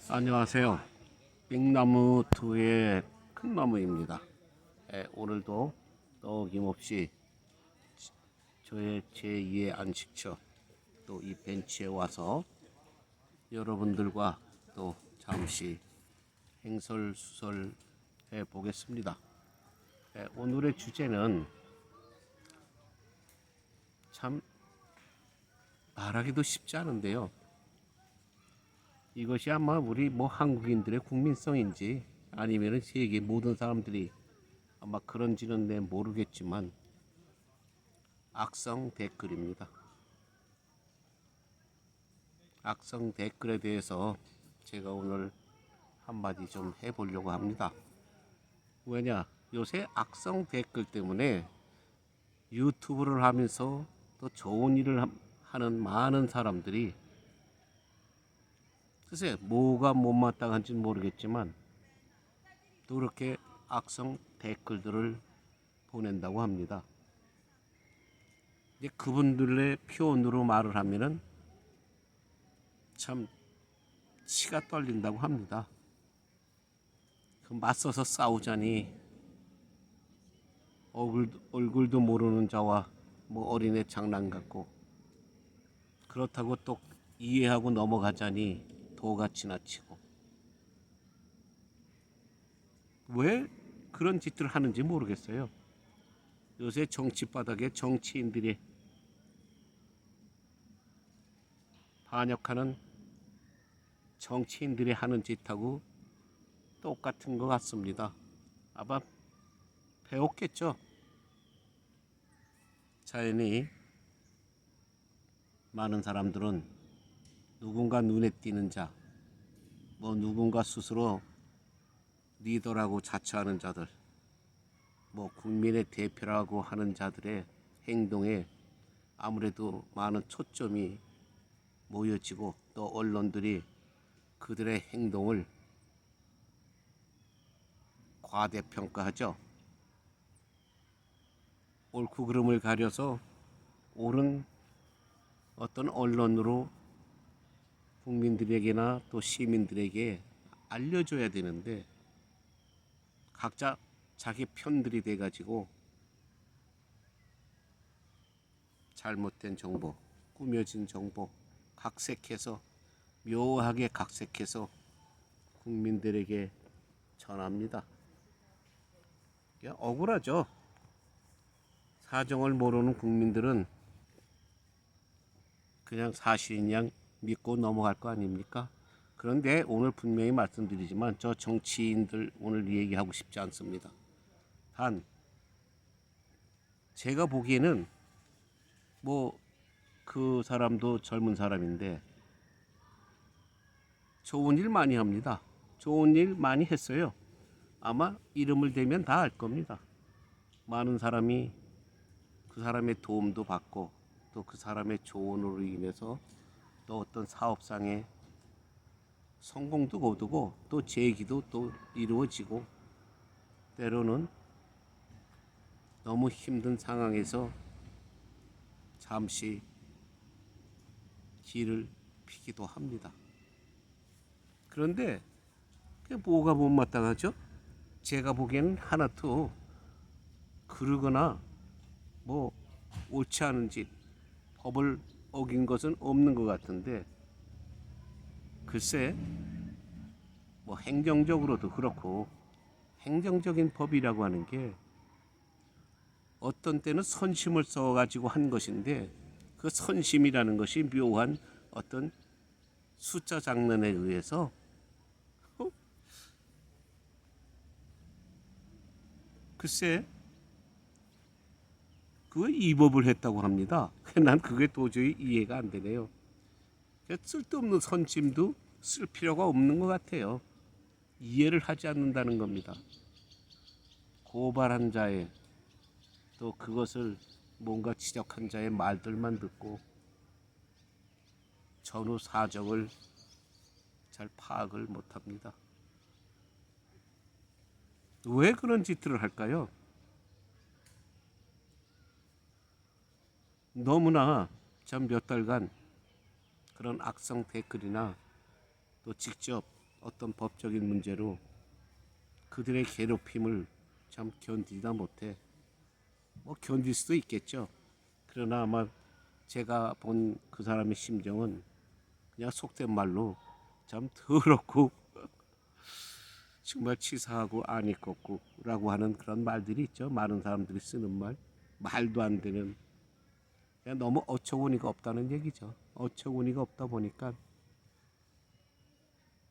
안녕하세요. 빙나무2의 큰나무입니다. 오늘도 어김없이 저의 제2의 안식처 또 이 벤치에 와서 여러분들과 또 잠시 행설수설 해 보겠습니다. 오늘의 주제는 참 말하기도 쉽지 않은데요. 이것이 아마 우리 한국인들의 국민성인지 아니면 세계 모든 사람들이 아마 그런지는 모르겠지만 악성 댓글입니다. 악성 댓글에 대해서 제가 오늘 한마디 좀 해보려고 합니다. 왜냐, 요새 악성 댓글 때문에 유튜브를 하면서 또 좋은 일을 하는 많은 사람들이 글쎄 뭐가 못마땅한지는 모르겠지만 또 그렇게 악성 댓글들을 보낸다고 합니다. 이제 그분들의 표현으로 말을 하면은 참 치가 떨린다고 합니다. 맞서서 싸우자니 얼굴도 모르는 자와 어린애 장난 같고, 그렇다고 또 이해하고 넘어가자니 도가 지나치고, 왜 그런 짓들을 하는지 모르겠어요. 요새 정치 바닥에 정치인들이 반역하는 정치인들이 하는 짓하고 똑같은 것 같습니다. 아마 배웠겠죠. 자연히 많은 사람들은 누군가 눈에 띄는 자, 누군가 스스로 리더라고 자처하는 자들, 국민의 대표라고 하는 자들의 행동에 아무래도 많은 초점이 모여지고, 또 언론들이 그들의 행동을 과대평가하죠. 옳고 그름을 가려서 옳은 어떤 언론으로 국민들에게나 또 시민들에게 알려줘야 되는데, 각자 자기 편들이 돼가지고 잘못된 정보, 꾸며진 정보, 묘하게 각색해서 국민들에게 전합니다. 억울하죠. 사정을 모르는 국민들은 그냥 사실인 양 믿고 넘어갈 거 아닙니까? 그런데 오늘 분명히 말씀드리지만 저 정치인들 오늘 얘기하고 싶지 않습니다. 단 제가 보기에는 그 사람도 젊은 사람인데 좋은 일 많이 합니다. 좋은 일 많이 했어요. 아마 이름을 대면 다 알 겁니다. 많은 사람이 그 사람의 도움도 받고, 또 그 사람의 조언으로 인해서 또 어떤 사업상의 성공도 거두고, 또 재기도 또 이루어지고, 때로는 너무 힘든 상황에서 잠시 길을 피기도 합니다. 그런데 그게 뭐가 못마땅하죠? 제가 보기에는 하나도 그러거나 옳지 않은 짓, 법을 어긴 것은 없는 것 같은데, 글쎄 행정적으로도 그렇고, 행정적인 법이라고 하는 게 어떤 때는 선심을 써가지고 한 것인데, 그 선심이라는 것이 묘한 어떤 숫자 장난에 의해서 글쎄 그 위법을 했다고 합니다. 난 그게 도저히 이해가 안 되네요. 쓸데없는 선심도 쓸 필요가 없는 것 같아요. 이해를 하지 않는다는 겁니다. 고발한 자의, 또 그것을 뭔가 지적한 자의 말들만 듣고 전후 사정을 잘 파악을 못합니다. 왜 그런 짓들을 할까요? 너무나 전 몇 달간 그런 악성 댓글이나 또 직접 어떤 법적인 문제로 그들의 괴롭힘을 참 견디다 못해 뭐 견딜 수도 있겠죠. 그러나 아마 제가 본 그 사람의 심정은 그냥 속된 말로 참 더럽고 정말 치사하고 안이 꺾고라고 하는 그런 말들이 있죠. 많은 사람들이 쓰는 말도 안 되는, 그냥 너무 어처구니가 없다는 얘기죠. 어처구니가 없다 보니까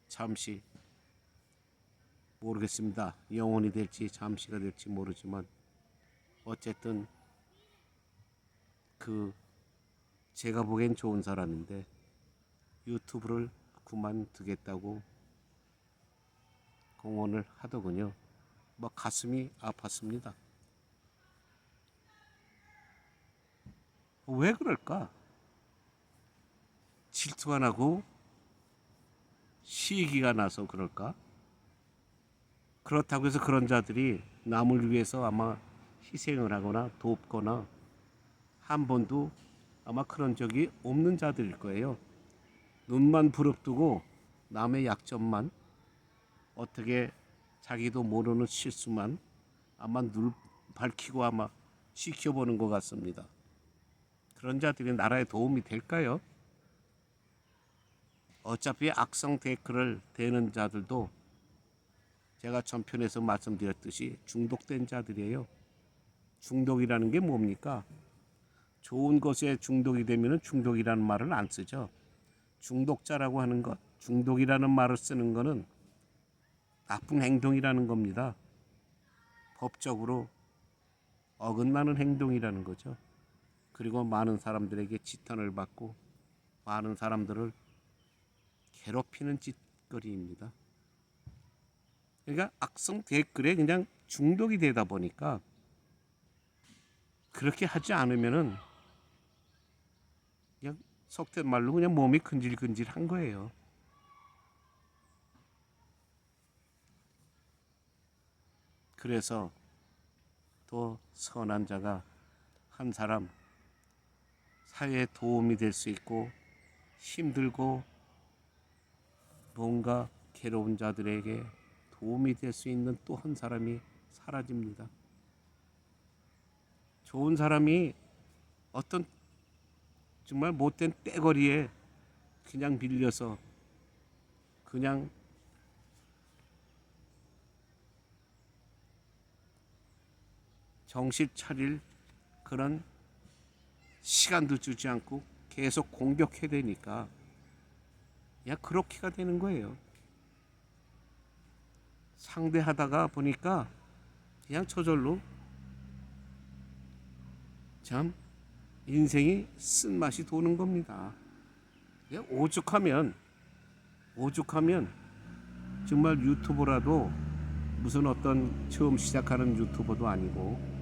잠시 모르겠습니다. 영원이 될지 잠시가 될지 모르지만 어쨌든 그 제가 보기엔 좋은 사람인데 유튜브를 그만두겠다고 공언을 하더군요. 뭐 가슴이 아팠습니다. 왜 그럴까? 질투가 나고 시기가 나서 그럴까? 그렇다고 해서 그런 자들이 남을 위해서 아마 희생을 하거나 돕거나 한 번도 아마 그런 적이 없는 자들일 거예요. 눈만 부릅뜨고 남의 약점만, 어떻게 자기도 모르는 실수만 아마 눈 밝히고 아마 지켜보는 것 같습니다. 그런 자들이 나라에 도움이 될까요? 어차피 악성 댓글을 대는 자들도 제가 전편에서 말씀드렸듯이 중독된 자들이에요. 중독이라는 게 뭡니까? 좋은 것에 중독이 되면 중독이라는 말을 안 쓰죠. 중독자라고 하는 것, 중독이라는 말을 쓰는 것은 나쁜 행동이라는 겁니다. 법적으로 어긋나는 행동이라는 거죠. 그리고 많은 사람들에게 지탄을 받고 많은 사람들을 괴롭히는 짓거리입니다. 그러니까 악성 댓글에 그냥 중독이 되다 보니까 그렇게 하지 않으면은 그냥 속된 말로 그냥 몸이 근질근질한 거예요. 그래서 또 선한 자가 한 사람 사회에 도움이 될 수 있고 힘들고 뭔가 괴로운 자들에게 도움이 될 수 있는 또 한 사람이 사라집니다. 좋은 사람이 어떤 정말 못된 떼거리에 그냥 빌려서 그냥 정신 차릴 그런 시간도 주지 않고 계속 공격해야 되니까 그냥 그렇게가 되는 거예요. 상대하다가 보니까 그냥 저절로 참 인생이 쓴맛이 도는 겁니다. 오죽하면 정말 유튜버라도 무슨 어떤 처음 시작하는 유튜버도 아니고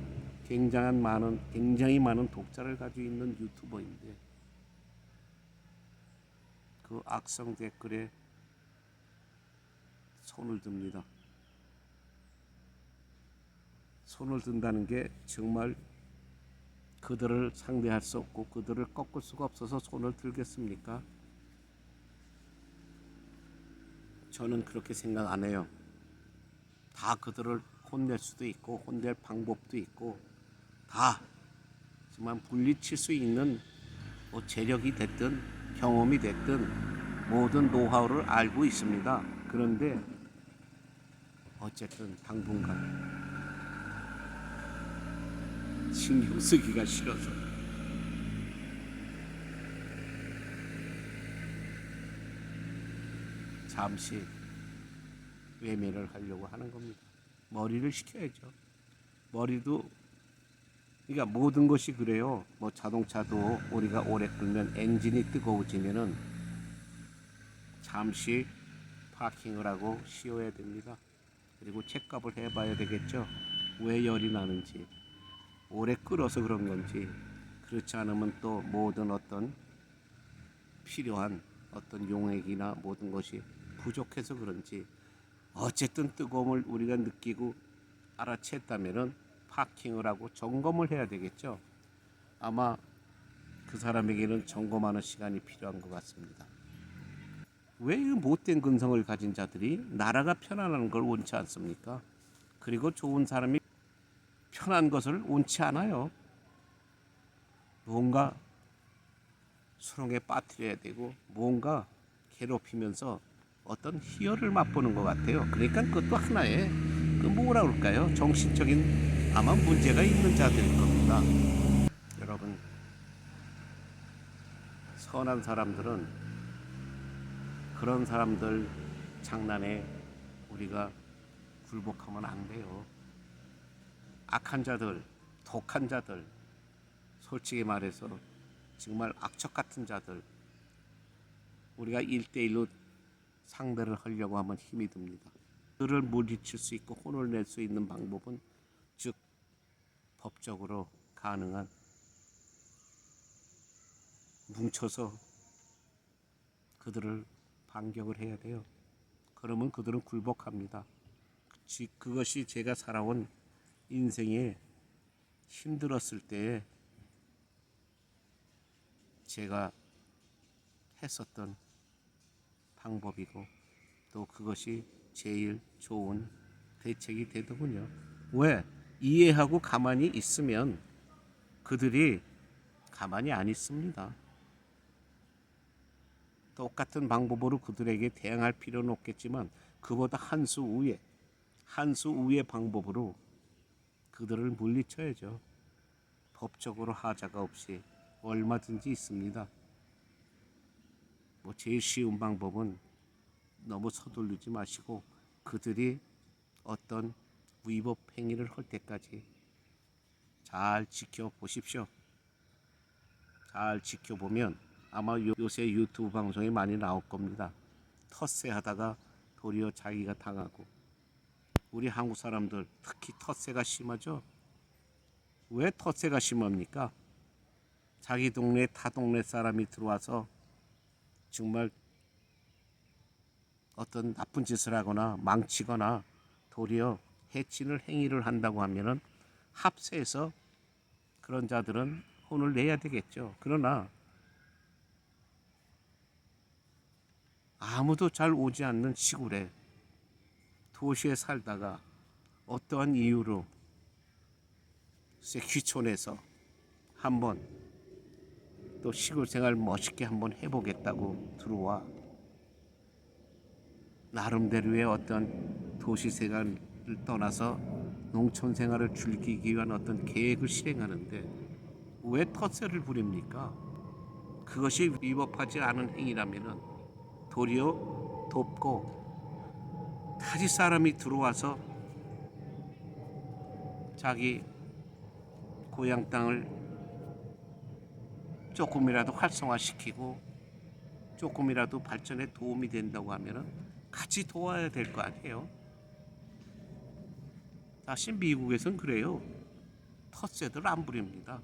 굉장히 많은 독자를 가지고 있는 유튜버인데 그 악성 댓글에 손을 듭니다. 손을 든다는 게 정말 그들을 상대할 수 없고 그들을 꺾을 수가 없어서 손을 들겠습니까? 저는 그렇게 생각 안 해요. 다 그들을 혼낼 수도 있고 혼낼 방법도 있고 다 정말 물리칠 수 있는 뭐 재력이 됐든 경험이 됐든 모든 노하우를 알고 있습니다. 그런데 어쨌든 당분간 신경 쓰기가 싫어서 잠시 외면을 하려고 하는 겁니다. 머리를 식혀야죠. 머리도 그러니까 모든 것이 그래요. 뭐 자동차도 우리가 오래 끌면 엔진이 뜨거워지면은 잠시 파킹을 하고 쉬어야 됩니다. 그리고 체크업을 해봐야 되겠죠. 왜 열이 나는지, 오래 끌어서 그런 건지, 그렇지 않으면 또 모든 어떤 필요한 어떤 용액이나 모든 것이 부족해서 그런지 어쨌든 뜨거움을 우리가 느끼고 알아챘다면은 파킹을 하고 점검을 해야 되겠죠. 아마 그 사람에게는 점검하는 시간이 필요한 것 같습니다. 왜 이 못된 근성을 가진 자들이 나라가 편안한 걸 원치 않습니까? 그리고 좋은 사람이 편한 것을 원치 않아요. 뭔가 수렁에 빠뜨려야 되고 뭔가 괴롭히면서 어떤 희열을 맛보는 것 같아요. 그러니까 그것도 하나의 그 뭐라 그럴까요? 정신적인 아마 문제가 있는 자들일 겁니다. 여러분, 선한 사람들은 그런 사람들 장난에 우리가 굴복하면 안 돼요. 악한 자들, 독한 자들, 솔직히 말해서 정말 악척 같은 자들, 우리가 1대1로 상대를 하려고 하면 힘이 듭니다. 그를 물리칠 수 있고 혼을 낼 수 있는 방법은 즉 법적으로 가능한 뭉쳐서 그들을 반격을 해야 돼요. 그러면 그들은 굴복합니다. 그것이 제가 살아온 인생에 힘들었을 때에 제가 했었던 방법이고 또 그것이 제일 좋은 대책이 되더군요. 왜? 이해하고 가만히 있으면 그들이 가만히 안 있습니다. 똑같은 방법으로 그들에게 대응할 필요는 없겠지만 그보다 한 수 우의 방법으로 그들을 물리쳐야죠. 법적으로 하자가 없이 얼마든지 있습니다. 제일 쉬운 방법은 너무 서두르지 마시고 그들이 어떤 위법 행위를 할 때까지 잘 지켜보십시오. 잘 지켜보면 아마 요새 유튜브 방송에 많이 나올 겁니다. 텃세하다가 도리어 자기가 당하고. 우리 한국 사람들 특히 텃세가 심하죠. 왜 텃세가 심합니까? 자기 동네 타 동네 사람이 들어와서 정말 어떤 나쁜 짓을 하거나 망치거나 도리어 해치는 행위를 한다고 하면은 합세해서 그런 자들은 혼을 내야 되겠죠. 그러나 아무도 잘 오지 않는 시골에 도시에 살다가 어떠한 이유로 귀촌해서 한번 또 시골 생활 멋있게 한번 해보겠다고 들어와 나름대로의 어떤 도시 생활을 떠나서 농촌 생활을 즐기기 위한 어떤 계획을 실행하는데 왜 텃세를 부립니까? 그것이 위법하지 않은 행위라면은 도리어 돕고 타지 사람이 들어와서 자기 고향 땅을 조금이라도 활성화시키고 조금이라도 발전에 도움이 된다고 하면은 같이 도와야 될 거 아니에요. 사실 미국에선 그래요. 텃세들 안 부립니다.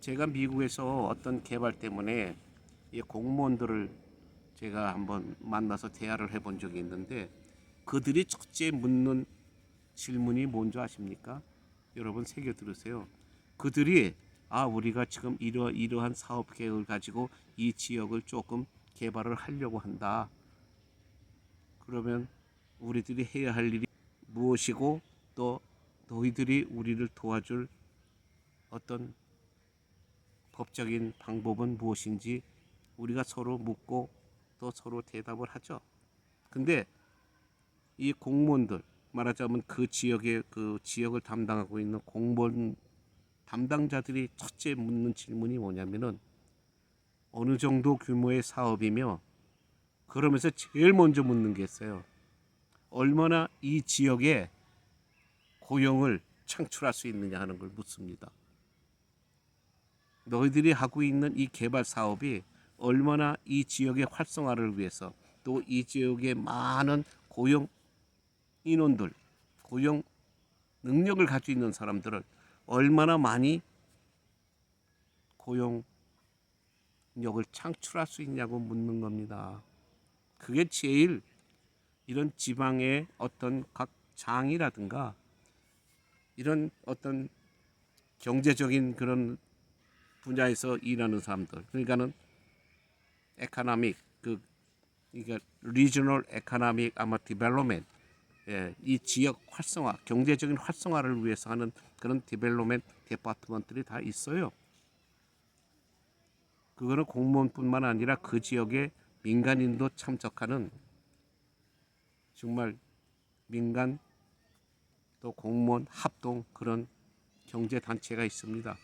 제가 미국에서 어떤 개발 때문에 이 공무원들을 제가 한번 만나서 대화를 해본 적이 있는데 그들이 첫째 묻는 질문이 뭔지 아십니까? 여러분 새겨 들으세요. 그들이 우리가 지금 이러한 사업 계획을 가지고 이 지역을 조금 개발을 하려고 한다. 그러면 우리들이 해야 할 일이 무엇이고 또 너희들이 우리를 도와줄 어떤 법적인 방법은 무엇인지 우리가 서로 묻고 또 서로 대답을 하죠. 근데 이 공무원들 말하자면 그 지역을 담당하고 있는 공무원 담당자들이 첫째 묻는 질문이 뭐냐면은 어느 정도 규모의 사업이며 그러면서 제일 먼저 묻는 게 있어요. 얼마나 이 지역에 고용을 창출할 수 있느냐 하는 걸 묻습니다. 너희들이 하고 있는 이 개발 사업이 얼마나 이 지역의 활성화를 위해서 또 이 지역의 많은 고용 인원들, 고용 능력을 가지고 있는 사람들을 얼마나 많이 고용력을 창출할 수 있냐고 묻는 겁니다. 그게 제일 이런 지방의 어떤 각 장이라든가 이런 어떤 경제적인 그런 분야에서 일하는 사람들, 그러니까는 에코노믹 그러니까 Regional Economic 아마 Development, 예, 이 지역 활성화, 경제적인 활성화를 위해서 하는 그런 디벨롭먼트 디파트먼트들이 다 있어요. 그거는 공무원뿐만 아니라 그 지역에 민간인도 참석하는 정말 민간 또 공무원 합동 그런 경제 단체가 있습니다.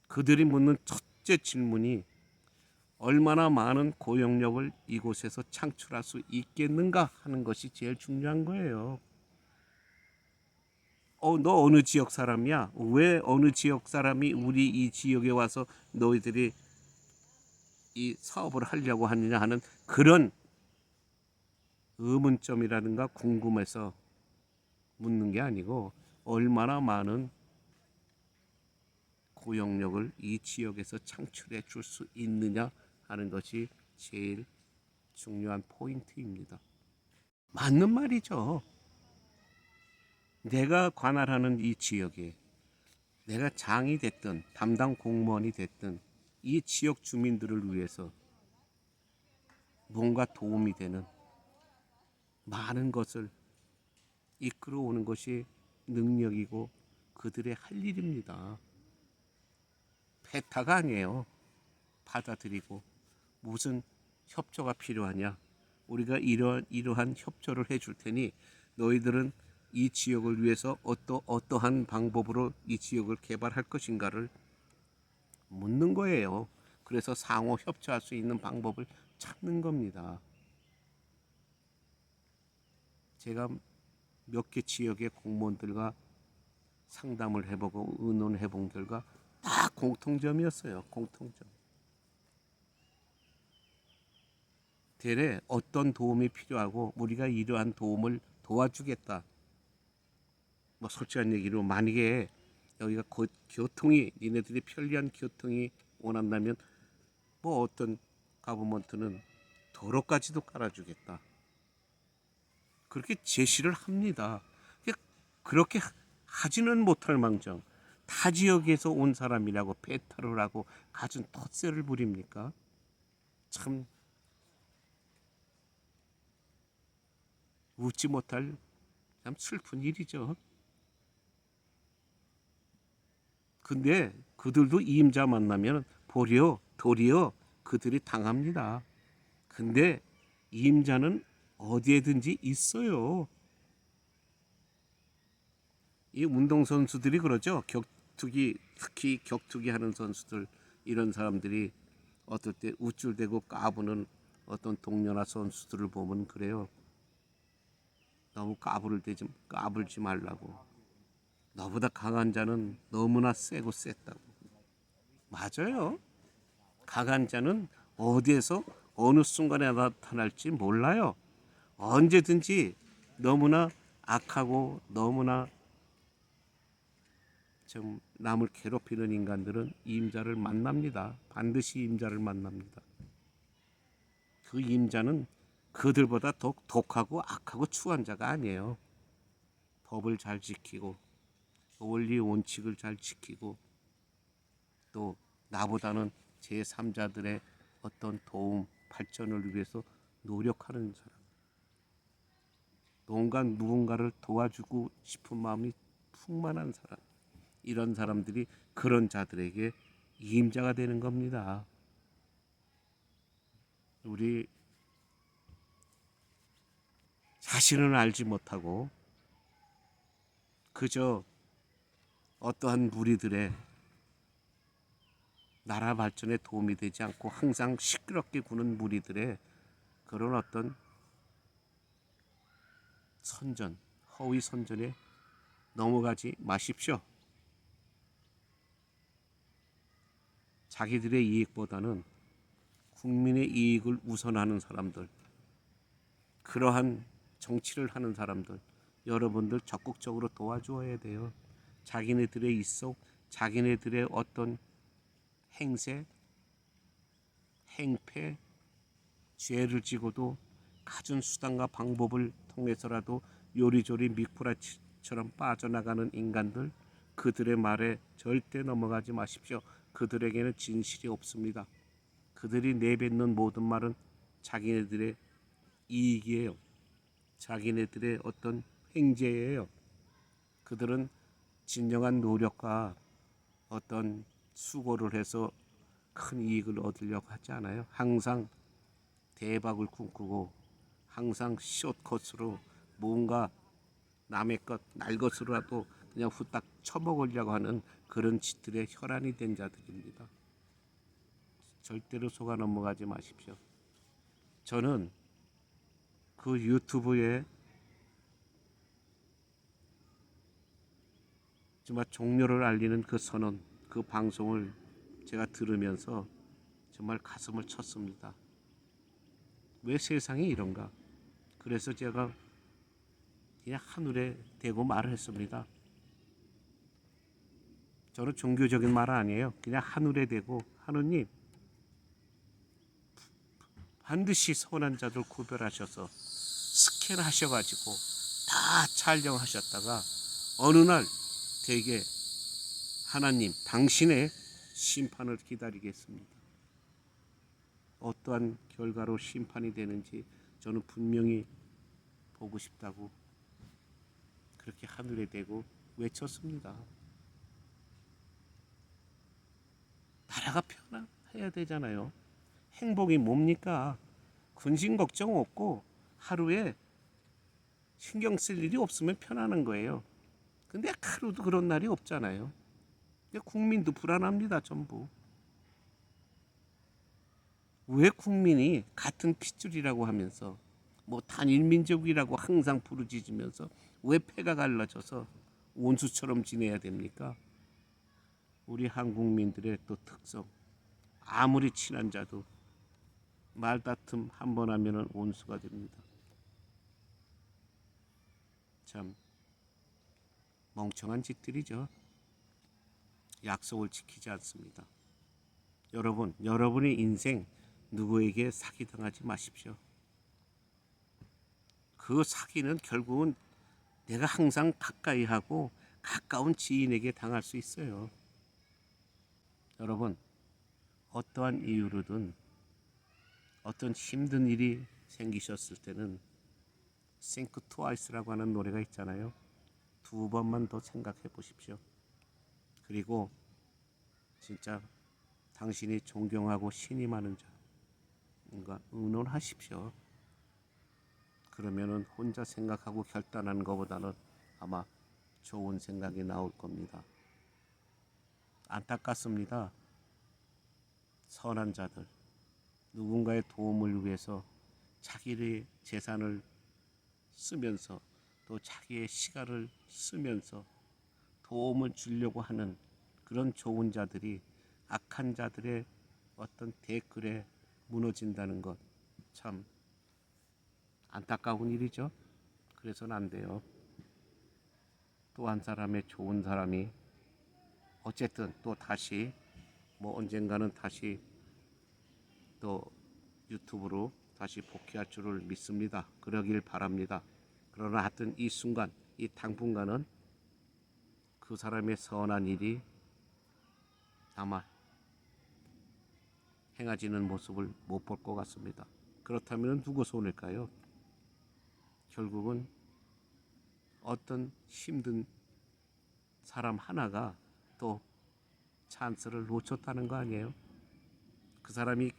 그들이 묻는 첫째 질문이 얼마나 많은 고용력을 이곳에서 창출할 수 있겠는가 하는 것이 제일 중요한 거예요. 너 어느 지역 사람이야? 왜 어느 지역 사람이 우리 이 지역에 와서 너희들이 이 사업을 하려고 하느냐 하는 그런 의문점이라든가 궁금해서 묻는 게 아니고 얼마나 많은 고용력을 이 지역에서 창출해 줄 수 있느냐 하는 것이 제일 중요한 포인트입니다. 맞는 말이죠. 내가 관할하는 이 지역에 내가 장이 됐든 담당 공무원이 됐든 이 지역 주민들을 위해서 뭔가 도움이 되는 많은 것을 이끌어오는 것이 능력이고 그들의 할 일입니다. 배타가 아니에요. 받아들이고 무슨 협조가 필요하냐? 우리가 이러한 협조를 해줄 테니 너희들은 이 지역을 위해서 어떠한 방법으로 이 지역을 개발할 것인가를 묻는 거예요. 그래서 상호 협조할 수 있는 방법을 찾는 겁니다. 제가 몇 개 지역의 공무원들과 상담을 해보고 의논해 본 결과 다 공통점이었어요. 공통점. 대래 어떤 도움이 필요하고 우리가 이러한 도움을 도와주겠다. 뭐 솔직한 얘기로 만약에 여기가 교통이 니네들이 편리한 교통이 원한다면 뭐 어떤 가버먼트는 도로까지도 깔아주겠다. 그렇게 제시를 합니다. 그렇게 하지는 못할 망정 타 지역에서 온 사람이라고 배타를 하고 가진 텃세를 부립니까? 참 웃지 못할 참 슬픈 일이죠. 근데 그들도 이임자 만나면 도리어 그들이 당합니다. 근데 이임자는 어디에든지 있어요. 이 운동선수들이 그러죠. 격투기, 특히 격투기 하는 선수들, 이런 사람들이 어떨 때 우쭐대고 까부는 어떤 동료나 선수들을 보면 그래요. 너무 까불지 말라고. 너보다 강한 자는 너무나 세고 셌다고. 맞아요. 강한 자는 어디에서 어느 순간에 나타날지 몰라요. 언제든지 너무나 악하고 너무나 좀 남을 괴롭히는 인간들은 임자를 만납니다. 반드시 임자를 만납니다. 그 임자는 그들보다 더 독하고 악하고 추한 자가 아니에요. 법을 잘 지키고 원리 원칙을 잘 지키고 또 나보다는 제3자들의 어떤 도움 발전을 위해서 노력하는 사람, 뭔가 누군가를 도와주고 싶은 마음이 풍만한 사람, 이런 사람들이 그런 자들에게 이임자가 되는 겁니다. 우리 자신을 알지 못하고 그저 어떠한 무리들의 나라 발전에 도움이 되지 않고 항상 시끄럽게 구는 무리들의 그런 어떤 선전, 허위 선전에 넘어가지 마십시오. 자기들의 이익보다는 국민의 이익을 우선하는 사람들, 그러한 정치를 하는 사람들, 여러분들 적극적으로 도와줘야 돼요. 자기네들의 입속, 자기네들의 어떤 행세, 행패, 죄를 지고도 갖은 수단과 방법을 통해서라도 요리조리 미꾸라지처럼 빠져나가는 인간들, 그들의 말에 절대 넘어가지 마십시오. 그들에게는 진실이 없습니다. 그들이 내뱉는 모든 말은 자기네들의 이익이에요. 자기네들의 어떤 횡재예요. 그들은 진정한 노력과 어떤 수고를 해서 큰 이익을 얻으려고 하지 않아요. 항상 대박을 꿈꾸고 항상 숏컷으로 뭔가 남의 것, 날 것으로라도 그냥 후딱 쳐먹으려고 하는 그런 짓들의 혈안이 된 자들입니다. 절대로 속아 넘어가지 마십시오. 저는 그 유튜브에 정말 종료를 알리는 그 선언, 그 방송을 제가 들으면서 정말 가슴을 쳤습니다. 왜 세상이 이런가? 그래서 제가 그냥 하늘에 대고 말을 했습니다. 저는 종교적인 말 아니에요. 그냥 하늘에 대고 하느님 반드시 선한 자들 구별하셔서 스캔하셔가지고 다 촬영하셨다가 어느 날 되게 하나님 당신의 심판을 기다리겠습니다. 어떠한 결과로 심판이 되는지 저는 분명히 보고 싶다고 그렇게 하늘에 대고 외쳤습니다. 나라가 편안해야 되잖아요. 행복이 뭡니까? 근심 걱정 없고 하루에 신경 쓸 일이 없으면 편안한 거예요. 근데 하루도 그런 날이 없잖아요. 국민도 불안합니다. 전부. 왜 국민이 같은 핏줄이라고 하면서 뭐 단일민족이라고 항상 부르짖으면서 왜 패가 갈라져서 원수처럼 지내야 됩니까? 우리 한국민들의 또 특성, 아무리 친한 자도 말다툼 한 번 하면은 원수가 됩니다. 참 멍청한 짓들이죠. 약속을 지키지 않습니다. 여러분, 여러분의 인생 누구에게 사기당하지 마십시오. 그 사기는 결국은 내가 항상 가까이 하고 가까운 지인에게 당할 수 있어요. 여러분, 어떠한 이유로든 어떤 힘든 일이 생기셨을 때는 Think Twice라고 하는 노래가 있잖아요. 두 번만 더 생각해 보십시오. 그리고 진짜 당신이 존경하고 신임하는 자인가 의논하십시오. 그러면은 혼자 생각하고 결단하는 것보다는 아마 좋은 생각이 나올 겁니다. 안타깝습니다. 선한 자들, 누군가의 도움을 위해서 자기의 재산을 쓰면서 또 자기의 시간을 쓰면서 도움을 주려고 하는 그런 좋은 자들이 악한 자들의 어떤 댓글에 무너진다는 것 참 안타까운 일이죠. 그래서는 안 돼요. 또 한 사람의 좋은 사람이 어쨌든 또 다시 뭐 언젠가는 다시 또 유튜브로 다시 복귀할 줄을 믿습니다. 그러길 바랍니다. 그러나 하여튼 이 순간 이 당분간은 그 사람의 선한 일이 아마 행해지는 모습을 못 볼 것 같습니다. 그렇다면 누구 손일까요? 결국은 어떤 힘든 사람 하나가 또 찬스를 놓쳤다는 거 아니에요? 그 사람이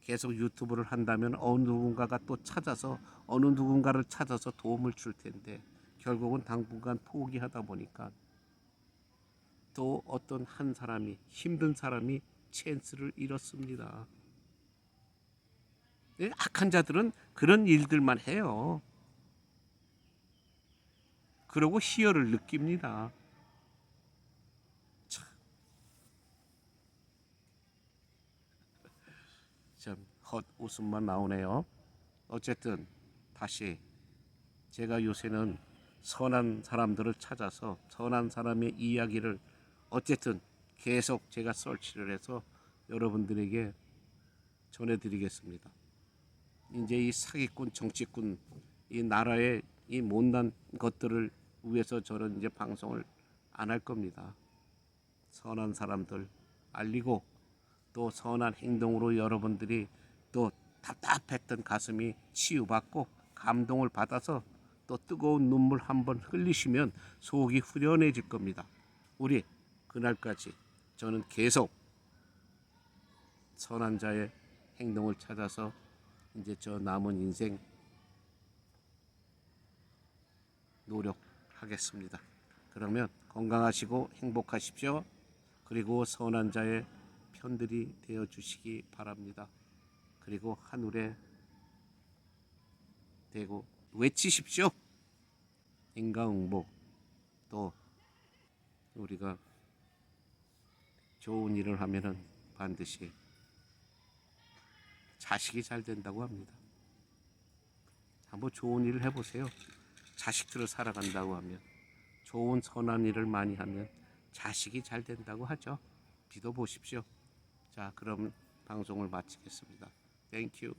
계속 유튜브를 한다면 어느 누군가가 또 찾아서 어느 누군가를 찾아서 도움을 줄 텐데 결국은 당분간 포기하다 보니까 또 어떤 한 사람이 힘든 사람이 찬스를 잃었습니다. 악한 자들은 그런 일들만 해요. 그러고 희열을 느낍니다. 참 헛웃음만 나오네요. 어쨌든 다시 제가 요새는 선한 사람들을 찾아서 선한 사람의 이야기를 어쨌든 계속 제가 설치를 해서 여러분들에게 전해드리겠습니다. 이제 이 사기꾼 정치꾼 이 나라의 이 못난 것들을 위해서 저는 이제 방송을 안 할 겁니다. 선한 사람들 알리고 또 선한 행동으로 여러분들이 또 답답했던 가슴이 치유받고 감동을 받아서 또 뜨거운 눈물 한번 흘리시면 속이 후련해질 겁니다. 우리 그날까지 저는 계속 선한 자의 행동을 찾아서 이제 저 남은 인생 노력하겠습니다. 그러면 건강하시고 행복하십시오. 그리고 선한 자의 편들이 되어 주시기 바랍니다. 그리고 하늘에 대고 외치십시오. 인과응보. 또 우리가 좋은 일을 하면은 반드시 자식이 잘 된다고 합니다. 한번 좋은 일을 해보세요. 자식들을 살아간다고 하면, 좋은 선한 일을 많이 하면 자식이 잘 된다고 하죠. 믿어보십시오. 자, 그럼 방송을 마치겠습니다. 땡큐.